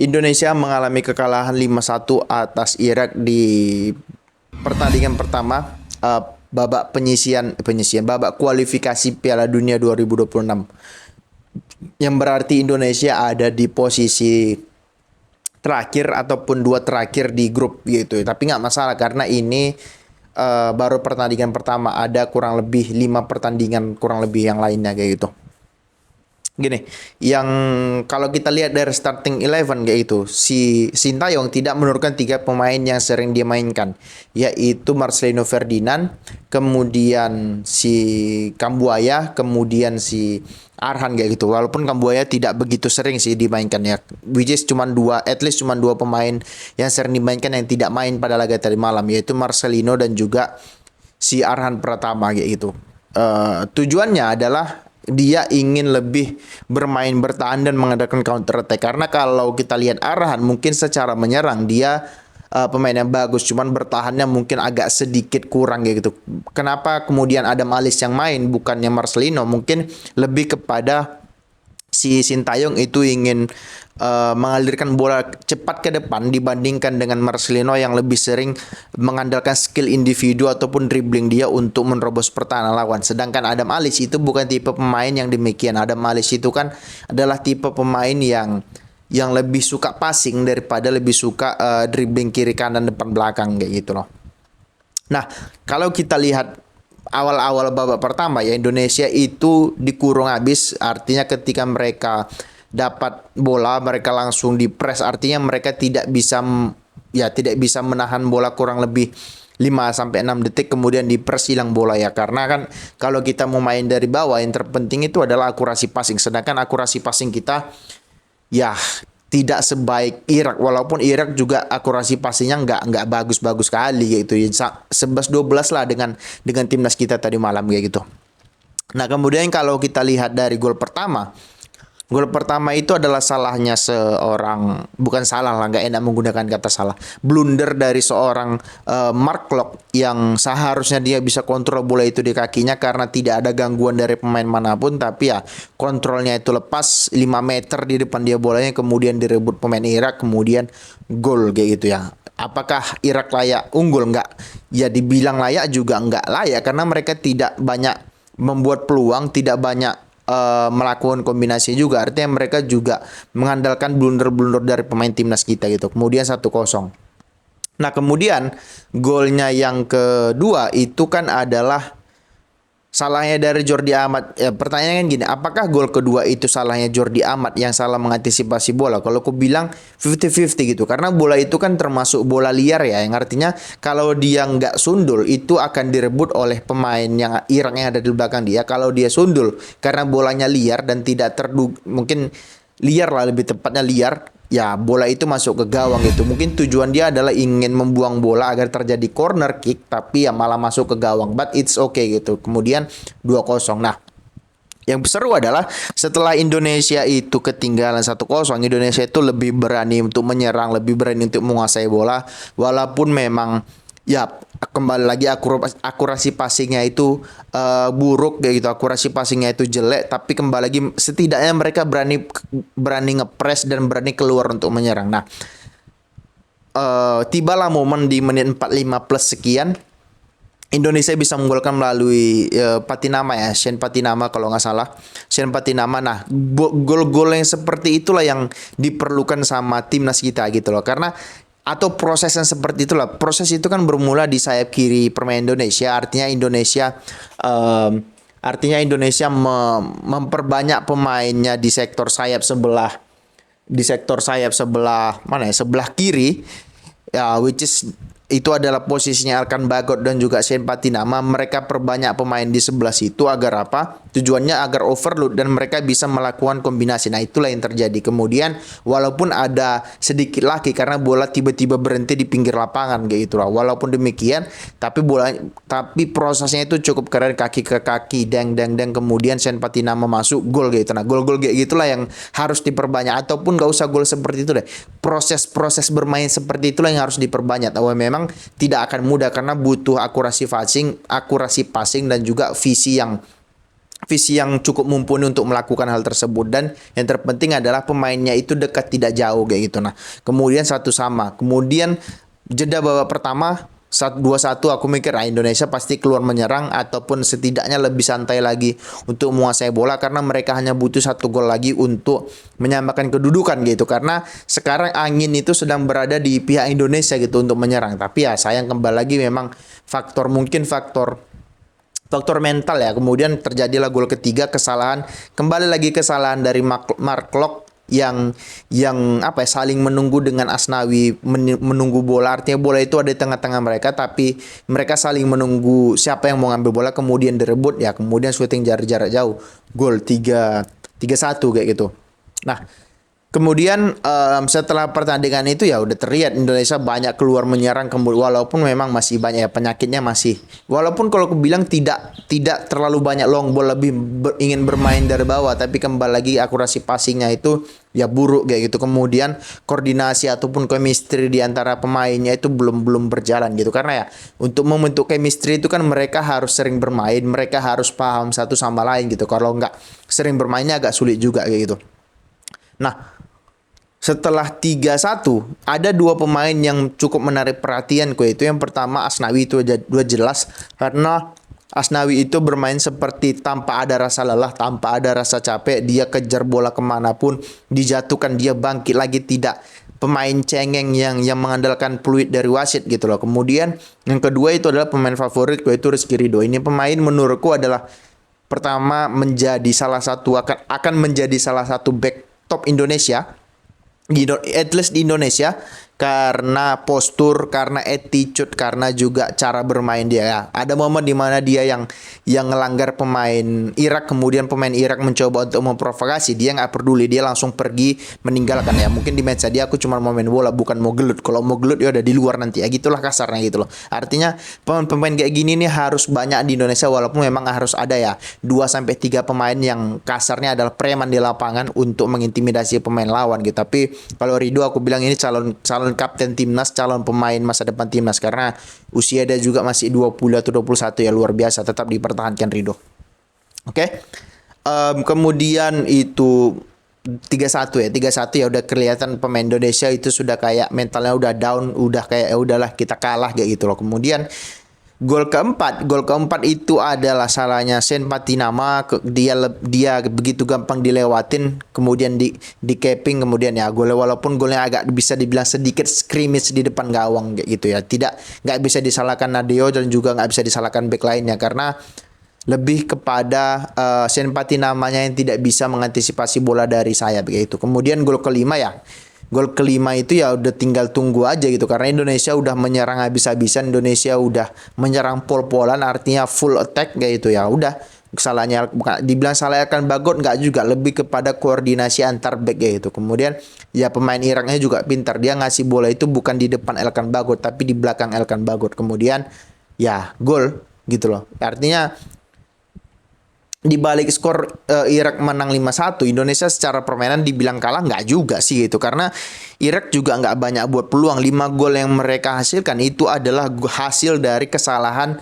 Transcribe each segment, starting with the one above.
Indonesia mengalami kekalahan 5-1 atas Irak di pertandingan pertama babak babak kualifikasi Piala Dunia 2026. Yang berarti Indonesia ada di posisi terakhir ataupun dua terakhir di grup gitu. Tapi nggak masalah karena ini baru pertandingan pertama, ada kurang lebih 5 pertandingan kurang lebih yang lainnya kayak gitu. Gini, yang kalau kita lihat dari starting 11 kayak gitu, si Sintayong tidak menurunkan 3 pemain yang sering dia mainkan, yaitu Marcelino Ferdinand, kemudian si Kambuaya, kemudian si Arhan kayak gitu. Walaupun Kambuaya tidak begitu sering sih dimainkan ya, which is at least cuma 2 pemain yang sering dimainkan yang tidak main pada laga tadi malam, yaitu Marcelino dan juga si Arhan Pratama kayak gitu. Tujuannya adalah dia ingin lebih bermain bertahan dan mengadakan counter attack, karena kalau kita lihat Arhan mungkin secara menyerang dia pemain yang bagus, cuman bertahannya mungkin agak sedikit kurang gitu. Kenapa kemudian Adam Alis yang main bukannya Marcelino? Mungkin lebih kepada si Sintayong itu ingin mengalirkan bola cepat ke depan dibandingkan dengan Marcelino yang lebih sering mengandalkan skill individu ataupun dribbling dia untuk menerobos pertahanan lawan. Sedangkan Adam Alis itu bukan tipe pemain yang demikian. Adam Alis itu kan adalah tipe pemain yang lebih suka passing daripada lebih suka dribbling kiri kanan depan belakang kayak gitu loh. Nah, kalau kita lihat awal-awal babak pertama ya, Indonesia itu dikurung habis, artinya ketika mereka dapat bola mereka langsung dipres, artinya mereka tidak bisa menahan bola kurang lebih 5 sampai 6 detik kemudian dipres hilang bola ya. Karena kan kalau kita mau main dari bawah yang terpenting itu adalah akurasi passing, sedangkan akurasi passing kita ya tidak sebaik Irak, walaupun Irak juga akurasi passingnya nggak bagus-bagus sekali gitu ya, 11-12 lah dengan timnas kita tadi malam kayak gitu. Nah kemudian kalau kita lihat dari gol pertama itu adalah salahnya seorang, bukan salah lah, nggak enak menggunakan kata salah, blunder dari seorang Mark Klok yang seharusnya dia bisa kontrol bola itu di kakinya karena tidak ada gangguan dari pemain manapun, tapi ya kontrolnya itu lepas 5 meter di depan dia bolanya, kemudian direbut pemain Irak, kemudian gol kayak gitu ya. Apakah Irak layak unggul? Nggak. Ya dibilang layak juga nggak layak karena mereka tidak banyak membuat peluang, tidak banyak melakukan kombinasi juga, artinya mereka juga mengandalkan blunder-blunder dari pemain timnas kita gitu. Kemudian 1-0. Nah kemudian golnya yang kedua itu kan adalah salahnya dari Jordi Amat. Pertanyaannya kan gini, apakah gol kedua itu salahnya Jordi Amat yang salah mengantisipasi bola? Kalau aku bilang 50-50 gitu, karena bola itu kan termasuk bola liar ya, yang artinya kalau dia nggak sundul itu akan direbut oleh pemain yang Irak yang ada di belakang dia. Kalau dia sundul karena bolanya liar dan tidak mungkin liar lah, lebih tepatnya liar, ya bola itu masuk ke gawang gitu. Mungkin tujuan dia adalah ingin membuang bola agar terjadi corner kick, tapi ya malah masuk ke gawang, but it's okay gitu. Kemudian 2-0. Nah yang seru adalah setelah Indonesia itu ketinggalan 1-0, Indonesia itu lebih berani untuk menyerang, lebih berani untuk menguasai bola, walaupun memang ya kembali lagi akurasi passingnya itu buruk kayak gitu, akurasi passingnya itu jelek, tapi kembali lagi setidaknya mereka berani ngepres dan berani keluar untuk menyerang. Nah tibalah momen di menit 45 plus sekian, Indonesia bisa menggolkan melalui Patinama ya, Shane Patinama kalau nggak salah, Shane Patinama. Nah gol-gol yang seperti itulah yang diperlukan sama timnas kita gitu loh, karena atau proses yang seperti itulah. Proses itu kan bermula di sayap kiri permain Indonesia, artinya Indonesia memperbanyak pemainnya di sektor sayap sebelah, mana ya, sebelah kiri ya, which is itu adalah posisinya Alkan Bagot dan juga Shane Patinama. Mereka perbanyak pemain di sebelah situ agar apa? Tujuannya agar overload dan mereka bisa melakukan kombinasi. Nah itulah yang terjadi. Kemudian walaupun ada sedikit lagi karena bola tiba-tiba berhenti di pinggir lapangan kayak gitu lah. Walaupun demikian, tapi prosesnya itu cukup keren, kaki ke kaki, deng kemudian Shane Patinama masuk gol kayak gitu. Nah gol-gol kayak gitulah yang harus diperbanyak, ataupun gak usah gol seperti itu deh. Proses bermain seperti itulah yang harus diperbanyak. Memang tidak akan mudah karena butuh akurasi passing dan juga visi yang visi yang cukup mumpuni untuk melakukan hal tersebut, dan yang terpenting adalah pemainnya itu dekat tidak jauh kayak gitu. Nah, kemudian satu sama. Kemudian jeda babak pertama 2-1, aku mikir Indonesia pasti keluar menyerang ataupun setidaknya lebih santai lagi untuk menguasai bola, karena mereka hanya butuh 1 gol lagi untuk menyamakan kedudukan gitu, karena sekarang angin itu sedang berada di pihak Indonesia gitu untuk menyerang. Tapi ya sayang kembali lagi memang faktor mental ya. Kemudian terjadilah gol ketiga, kembali lagi kesalahan dari Mark Locke yang apa ya, saling menunggu dengan Asnawi, menunggu bola. Artinya bola itu ada di tengah-tengah mereka, tapi mereka saling menunggu siapa yang mau ngambil bola, kemudian direbut ya, kemudian shooting jarak jauh, gol 3-1 kayak gitu. Nah, kemudian setelah pertandingan itu ya udah terlihat Indonesia banyak keluar menyerang, walaupun memang masih banyak ya penyakitnya masih. Walaupun kalau aku bilang tidak terlalu banyak long ball, lebih ingin bermain dari bawah, tapi kembali lagi akurasi passingnya itu ya buruk kayak gitu. Kemudian koordinasi ataupun chemistry di antara pemainnya itu belum berjalan gitu. Karena ya untuk membentuk chemistry itu kan mereka harus sering bermain, mereka harus paham satu sama lain gitu. Kalau nggak sering bermainnya agak sulit juga kayak gitu. Nah, setelah 3-1, ada 2 pemain yang cukup menarik perhatianku, itu yang pertama Asnawi, itu udah jelas karena Asnawi itu bermain seperti tanpa ada rasa lelah, tanpa ada rasa capek. Dia kejar bola kemanapun, dijatuhkan dia bangkit lagi, tidak pemain cengeng yang mengandalkan peluit dari wasit gitu loh. Kemudian yang kedua itu adalah pemain favorit, yaitu Rizky Ridho. Ini pemain menurutku adalah pertama akan menjadi salah satu back top Indonesia, at least di Indonesia, karena postur, karena attitude, karena juga cara bermain dia ya. Ada momen di mana dia yang ngelanggar pemain Irak, kemudian pemain Irak mencoba untuk memprovokasi, dia nggak peduli, dia langsung pergi meninggalkan ya. Mungkin di match dia aku cuma mau main bola, bukan mau gelut. Kalau mau gelut ya udah di luar nanti ya, gitulah kasarnya gitu loh. Artinya pemain kayak gini nih harus banyak di Indonesia, walaupun memang harus ada ya 2-3 pemain yang kasarnya adalah preman di lapangan untuk mengintimidasi pemain lawan gitu. Tapi kalau Ridho aku bilang ini calon kapten timnas, calon pemain masa depan timnas, karena usia dia juga masih 20 atau 21 ya, luar biasa, tetap dipertahankan Ridho. Oke. Kemudian itu 3-1 ya udah kelihatan pemain Indonesia itu sudah kayak mentalnya udah down, udah kayak ya udahlah kita kalah kayak gitu loh. Kemudian gol keempat itu adalah salahnya Sen Patinama. Dia begitu gampang dilewatin, kemudian di capping, kemudian ya golnya, walaupun golnya agak bisa dibilang sedikit scrimmage di depan gawang kayak gitu ya. Nggak bisa disalahkan Nadeo, dan juga nggak bisa disalahkan back lainnya, karena lebih kepada Sen Patinamanya yang tidak bisa mengantisipasi bola dari sayap begitu. Kemudian gol kelima itu ya udah tinggal tunggu aja gitu, karena Indonesia udah menyerang habis-habisan, Indonesia udah menyerang pol-polan, artinya full attack kayak gitu ya. Udah salahnya, bukan dibilang salah Elkan Bagot, nggak juga, lebih kepada koordinasi antar back gitu. Kemudian ya pemain Iraknya juga pintar, dia ngasih bola itu bukan di depan Elkan Bagot tapi di belakang Elkan Bagot. Kemudian ya gol gitu loh. Artinya di balik skor Irak menang 5-1, Indonesia secara permainan dibilang kalah nggak juga sih gitu, karena Irak juga nggak banyak buat peluang. 5 gol yang mereka hasilkan itu adalah hasil dari kesalahan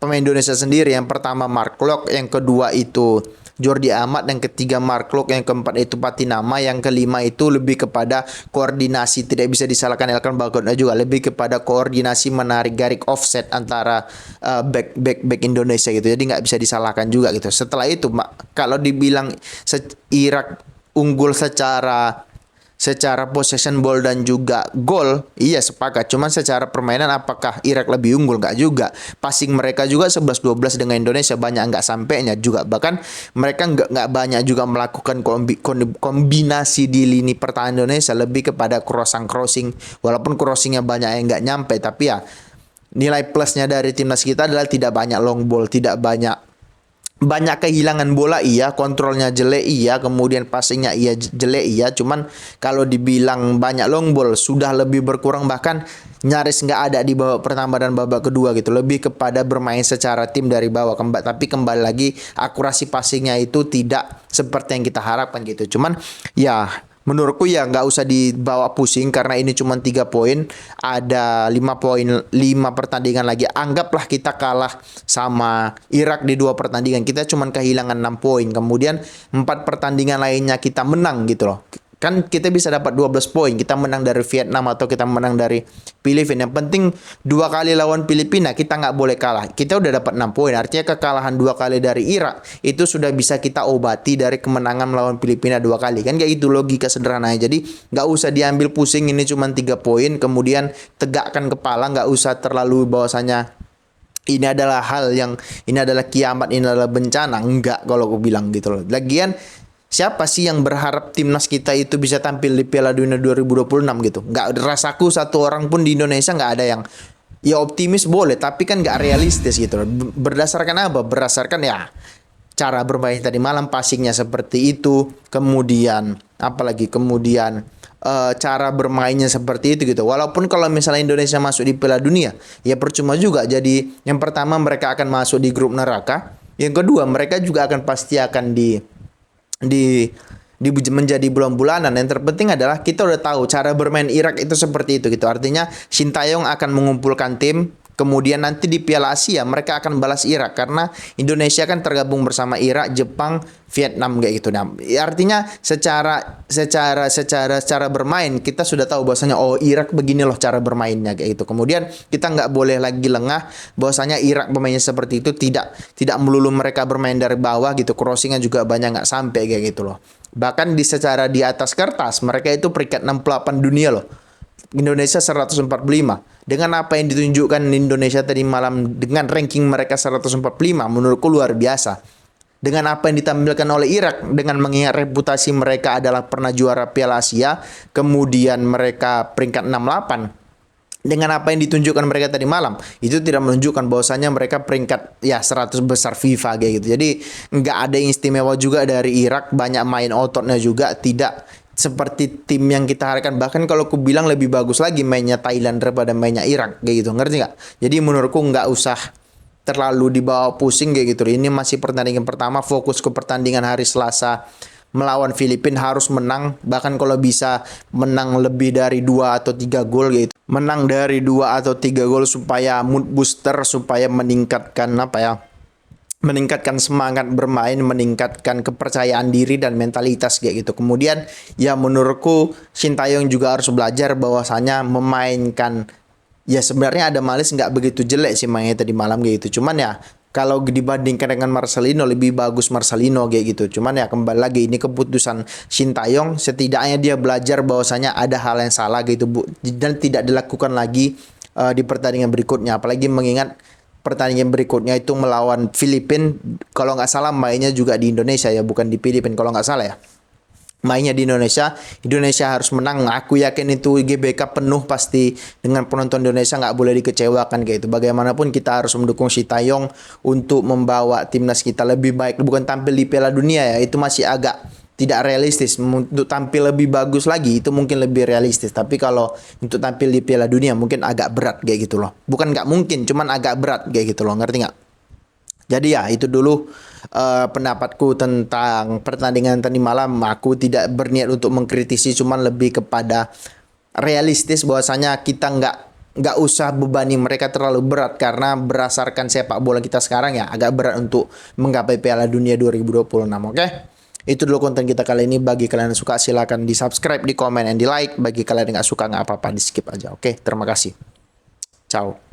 pemain Indonesia sendiri. Yang pertama Mark Locke, yang kedua itu Jordi Amat, yang ketiga Mark Locke, yang keempat itu Patinama, yang kelima itu lebih kepada koordinasi, tidak bisa disalahkan Elkan Bagot juga, lebih kepada koordinasi menarik garis offset antara back Indonesia gitu, jadi nggak bisa disalahkan juga gitu. Setelah itu kalau dibilang Irak unggul secara possession ball dan juga gol, iya sepakat. Cuman secara permainan apakah Irak lebih unggul? Nggak juga. Passing mereka juga 11-12 dengan Indonesia, banyak nggak sampainya juga. Bahkan mereka nggak banyak juga melakukan kombinasi di lini pertahanan Indonesia, lebih kepada crossing. Walaupun crossingnya banyak yang nggak nyampe, tapi ya nilai plusnya dari timnas kita adalah tidak banyak long ball, tidak banyak kehilangan bola, iya, kontrolnya jelek, iya, kemudian passingnya iya jelek, iya. Cuman kalau dibilang banyak long ball sudah lebih berkurang, bahkan nyaris nggak ada di babak pertama dan babak kedua gitu. Lebih kepada bermain secara tim dari bawah, tapi kembali lagi akurasi passingnya itu tidak seperti yang kita harapkan gitu. Cuman ya menurutku ya nggak usah dibawa pusing karena ini cuma 3 poin, ada 5 poin, 5 pertandingan lagi. Anggaplah kita kalah sama Irak di 2 pertandingan, kita cuma kehilangan 6 poin. Kemudian 4 pertandingan lainnya kita menang gitu loh. Kan kita bisa dapat 12 poin, kita menang dari Vietnam atau kita menang dari Filipina. Yang penting 2 kali lawan Filipina kita nggak boleh kalah. Kita udah dapat 6 poin, artinya kekalahan 2 kali dari Irak itu sudah bisa kita obati dari kemenangan melawan Filipina 2 kali. Kan kayak gitu logika sederhananya. Jadi nggak usah diambil pusing, ini cuma 3 poin. Kemudian tegakkan kepala, nggak usah terlalu bahwasanya ini adalah ini adalah kiamat, ini adalah bencana. Enggak, kalau aku bilang gitu loh. Lagian siapa sih yang berharap timnas kita itu bisa tampil di Piala Dunia 2026 gitu? Nggak, rasaku satu orang pun di Indonesia nggak ada yang ya optimis boleh, tapi kan nggak realistis gitu loh. Berdasarkan apa? Berdasarkan ya cara bermain tadi malam, passingnya seperti itu, kemudian apalagi kemudian cara bermainnya seperti itu gitu. Walaupun kalau misalnya Indonesia masuk di Piala Dunia, ya percuma juga. Jadi yang pertama mereka akan masuk di grup neraka. Yang kedua mereka juga pasti akan menjadi bulan-bulanan. Yang terpenting adalah kita udah tahu cara bermain Irak itu seperti itu gitu. Artinya Sintayong akan mengumpulkan tim, kemudian nanti di Piala Asia mereka akan balas Irak karena Indonesia kan tergabung bersama Irak, Jepang, Vietnam kayak gitu. Nah, artinya secara bermain kita sudah tahu bahwasanya oh Irak begini loh cara bermainnya kayak gitu. Kemudian kita nggak boleh lagi lengah bahwasanya Irak bermainnya seperti itu, tidak melulu mereka bermain dari bawah gitu. Crossingnya juga banyak nggak sampai kayak gitu loh. Bahkan secara di atas kertas mereka itu peringkat 68 dunia loh. Indonesia 145. Dengan apa yang ditunjukkan Indonesia tadi malam dengan ranking mereka 145 menurutku luar biasa. Dengan apa yang ditampilkan oleh Irak, dengan mengingat reputasi mereka adalah pernah juara Piala Asia, kemudian mereka peringkat 68. Dengan apa yang ditunjukkan mereka tadi malam, itu tidak menunjukkan bahwasanya mereka peringkat ya 100 besar FIFA kayak gitu. Jadi nggak ada yang istimewa juga dari Irak, banyak main ototnya juga, tidak seperti tim yang kita harapkan. Bahkan kalau aku bilang lebih bagus lagi mainnya Thailand daripada mainnya Irak kayak gitu, ngerti nggak? Jadi menurutku nggak usah terlalu dibawa pusing kayak gitu. Ini masih pertandingan pertama, fokus ke pertandingan hari Selasa melawan Filipina, harus menang, bahkan kalau bisa menang lebih dari 2 atau 3 gol gitu. Menang dari 2 atau 3 gol supaya mood booster, supaya meningkatkan meningkatkan semangat bermain, meningkatkan kepercayaan diri dan mentalitas kayak gitu. Kemudian ya menurutku Sintayong juga harus belajar bahwasanya memainkan, ya sebenarnya ada Malis nggak begitu jelek sih mainnya tadi malam kayak gitu. Cuman ya kalau dibandingkan dengan Marcelino lebih bagus Marcelino kayak gitu. Cuman ya kembali lagi ini keputusan Sintayong, setidaknya dia belajar bahwasanya ada hal yang salah gitu Bu, dan tidak dilakukan lagi di pertandingan berikutnya. Apalagi mengingat pertandingan berikutnya itu melawan Filipina, kalau nggak salah mainnya juga di Indonesia ya, bukan di Filipina kalau nggak salah ya. Mainnya di Indonesia, Indonesia harus menang. Aku yakin itu GBK penuh pasti dengan penonton Indonesia, nggak boleh dikecewakan kayak itu. Bagaimanapun kita harus mendukung Sintayong untuk membawa timnas kita lebih baik. Bukan tampil di Piala Dunia ya, itu masih agak tidak realistis. Untuk tampil lebih bagus lagi itu mungkin lebih realistis. Tapi kalau untuk tampil di Piala Dunia mungkin agak berat kayak gitu loh. Bukan nggak mungkin, cuman agak berat kayak gitu loh. Ngerti nggak? Jadi ya itu dulu pendapatku tentang pertandingan tadi malam. Aku tidak berniat untuk mengkritisi, cuman lebih kepada realistis bahwasanya kita nggak usah bebani mereka terlalu berat, karena berdasarkan sepak bola kita sekarang ya agak berat untuk menggapai Piala Dunia 2026. Oke? Itu dulu konten kita kali ini. Bagi kalian yang suka silahkan di subscribe, di komen, dan di like. Bagi kalian yang nggak suka nggak apa-apa, di skip aja. Oke, terima kasih. Ciao.